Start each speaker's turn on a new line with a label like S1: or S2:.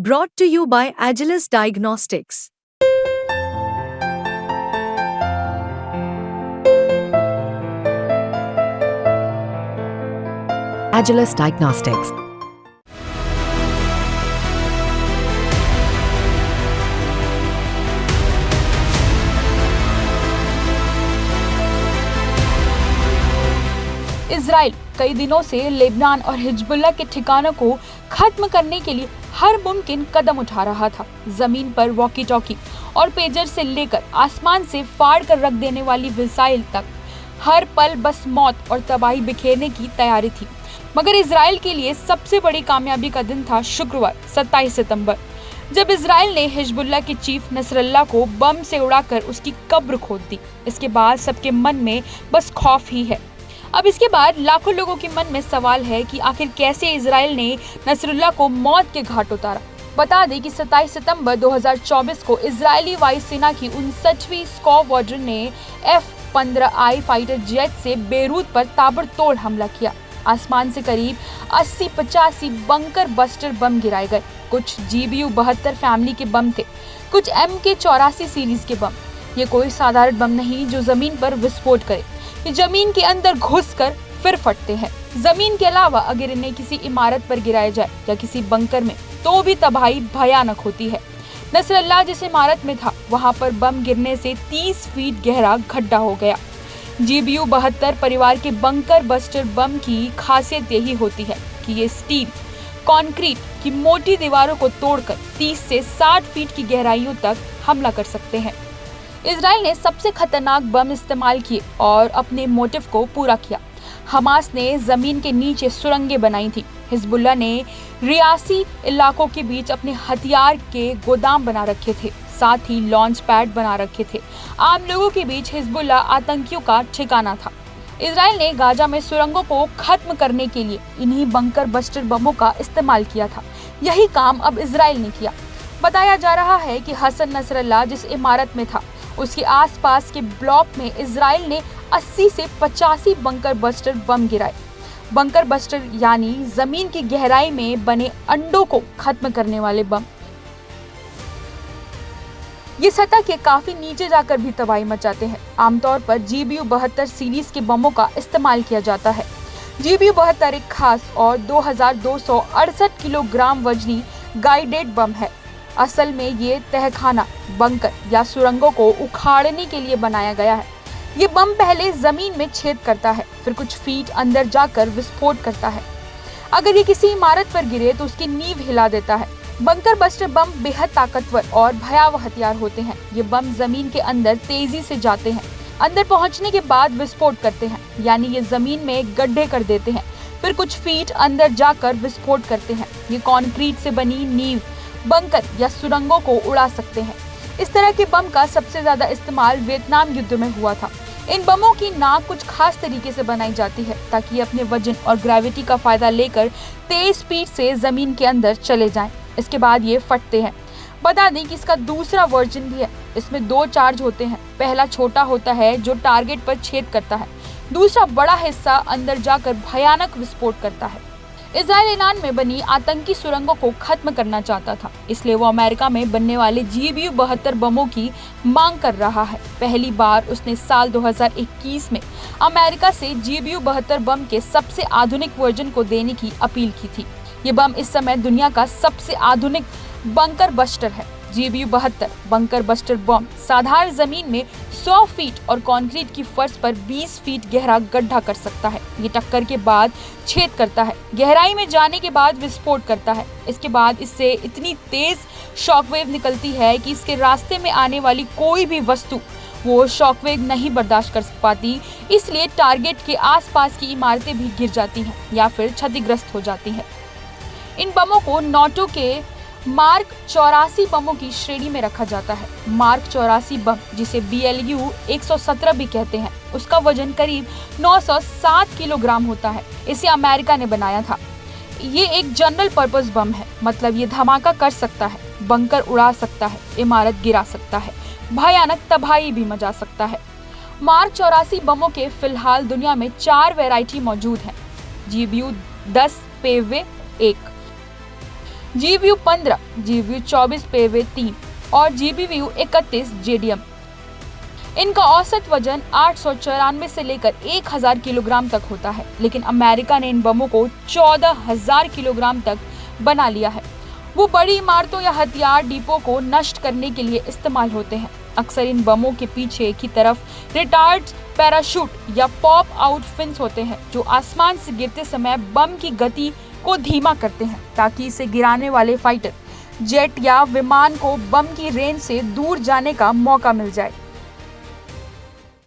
S1: Brought to you by Agilus Diagnostics.
S2: Agilus Diagnostics.
S3: Israel कई दिनों से लेबनान और हिजबुल्लाह के ठिकानों को खत्म करने के लिए हर मुमकिन कदम उठा रहा था। जमीन पर वॉकी टॉकी और पेजर से लेकर आसमान से फाड़ कर रख देने वाली मिसाइल तक हर पल बस मौत और तबाही बिखेरने की तैयारी थी। मगर इजराइल के लिए सबसे बड़ी कामयाबी का दिन था शुक्रवार 27 सितंबर, जब इजराइल ने हिजबुल्लाह के चीफ नसरल्लाह को बम से उड़ाकर उसकी कब्र खोद दी। इसके बाद सबके मन में बस खौफ ही है। अब इसके बाद लाखों लोगों के मन में सवाल है कि आखिर कैसे इजराइल ने नसरुल्लाह को मौत के घाट उतारा। बता दें कि 27 सितंबर 2024 को इजरायली वायुसेना की 59वीं स्क्वाड्रन ने F-15I फाइटर जेट से बेरूत पर ताबड़तोड़ हमला किया। आसमान से करीब 80-85 बंकर बस्टर बम गिराए गए। कुछ GBU-72 फैमिली के बम थे, कुछ MK-84 सीरीज के बम। ये कोई साधारण बम नहीं जो जमीन पर विस्फोट करे। ये जमीन के अंदर घुसकर फिर फटते हैं। जमीन के अलावा अगर इन्हें किसी इमारत पर गिराया जाए या किसी बंकर में, तो भी तबाही भयानक होती है। नसरल्लाह जिस इमारत में था, वहां पर बम गिरने से 30 फीट गहरा गड्ढा हो गया। GBU-72 परिवार के बंकर बस्टर बम की खासियत यही होती है कि ये स्टील, कंक्रीट की मोटी दीवारों को तोड़कर 30 से 60 फीट की गहराइयों तक हमला कर सकते हैं। इजराइल ने सबसे खतरनाक बम इस्तेमाल किए और अपने मोटिव को पूरा किया। हमास ने जमीन के नीचे सुरंगें बनाई थी। हिजबुल्लाह ने रियासी इलाकों के बीच अपने हथियार के गोदाम बना रखे थे, साथ ही लॉन्च पैड बना रखे थे। आम लोगों के बीच हिजबुल्लाह आतंकियों का ठिकाना था। इजराइल ने गाजा में सुरंगों को खत्म करने के लिए इन्हीं बंकर बस्टर बमों का इस्तेमाल किया था। यही काम अब इजराइल ने किया। बताया जा रहा है कि हसन नसरल्लाह जिस इमारत में था, उसके आसपास के ब्लॉक में इजराइल ने 80 से 85 बंकर बस्टर बम गिराए। बंकर बस्टर यानी जमीन की गहराई में बने अंडों को खत्म करने वाले बम। ये सतह के काफी नीचे जाकर भी तबाही मचाते हैं। आमतौर पर GBU-72 सीरीज के बमों का इस्तेमाल किया जाता है। GBU-72 एक खास और 2268 किलोग्राम वजनी गाइडेड बम है। असल में ये तहखाना, बंकर या सुरंगों को उखाड़ने के लिए बनाया गया है। ये बम पहले जमीन में छेद करता है, फिर कुछ फीट अंदर जाकर विस्फोट करता है। अगर ये किसी इमारत पर गिरे तो उसकी नींव हिला देता है। बंकर बस्टर बम बेहद ताकतवर और भयावह हथियार होते हैं। ये बम जमीन के अंदर तेजी से जाते हैं, अंदर पहुंचने के बाद विस्फोट करते हैं, यानी ये जमीन में गड्ढे कर देते हैं, फिर कुछ फीट अंदर जाकर विस्फोट करते हैं। ये कंक्रीट से बनी नींव, बंकर या सुरंगों को उड़ा सकते हैं। इस तरह के बम का सबसे ज्यादा इस्तेमाल वियतनाम युद्ध में हुआ था। इन बमों की नाक कुछ खास तरीके से बनाई जाती है ताकि ये अपने वजन और ग्रेविटी का फायदा लेकर तेज स्पीड से जमीन के अंदर चले जाएं। इसके बाद ये फटते हैं। बता दें कि इसका दूसरा वर्जन भी है। इसमें 2 चार्ज होते हैं। पहला छोटा होता है जो टारगेट पर छेद करता है, दूसरा बड़ा हिस्सा अंदर जाकर भयानक विस्फोट करता है। इजराइल ईरान में बनी आतंकी सुरंगों को खत्म करना चाहता था, इसलिए वो अमेरिका में बनने वाले GBU-72 बमों की मांग कर रहा है। पहली बार उसने साल 2021 में अमेरिका से GBU-72 बम के सबसे आधुनिक वर्जन को देने की अपील की थी। ये बम इस समय दुनिया का सबसे आधुनिक बंकर बस्टर है। GBU-72 बंकर बस्टर बम साधारण जमीन में 100 फीट और कंक्रीट की फर्श पर 20 फीट गहरा गड्ढा कर सकता है। ये टक्कर के बाद छेद करता है, गहराई में जाने के बाद विस्फोट करता है। इसके बाद इससे इतनी तेज शॉकवेव निकलती है कि इसके रास्ते में आने वाली कोई भी वस्तु वो शॉकवेव नहीं बर्दाश्त कर पाती, इसलिए टारगेट के आसपास की इमारतें भी गिर जाती हैं या फिर क्षतिग्रस्त हो जाती हैं। इन बमों को नाटो के मार्क 84 बमों की श्रेणी में रखा जाता है। मार्क 84 बम, जिसे BLU-117 भी कहते हैं, उसका वजन करीब 907 किलोग्राम होता है। इसे अमेरिका ने बनाया था। ये एक जनरल पर्पस बम है, मतलब ये धमाका कर सकता है, बंकर उड़ा सकता है, इमारत गिरा सकता है, भयानक तबाही भी मचा सकता है। मार्क 84 बमों के फिलहाल दुनिया में 4 वैरायटी मौजूद हैं। GBU-10 पेवे 1, GBU-15, GBU-24 पेवे 3 और GBU-31 JDM। इनका औसत वजन 894 से लेकर 1000 किलोग्राम तक होता है, लेकिन अमेरिका ने इन बमों को 14000 किलोग्राम तक बना लिया है। वो बड़ी इमारतों या हथियार डिपो को नष्ट करने के लिए इस्तेमाल होते हैं। अक्सर इन बमों के पीछे की तरफ रिटार्ड पैराशूट या पॉप आउट फिन्स होते हैं, जो आसमान से गिरते समय बम की गति को धीमा करते हैं, ताकि इसे गिराने वाले फाइटर जेट या विमान को बम की रेंज से दूर जाने का मौका मिल जाए।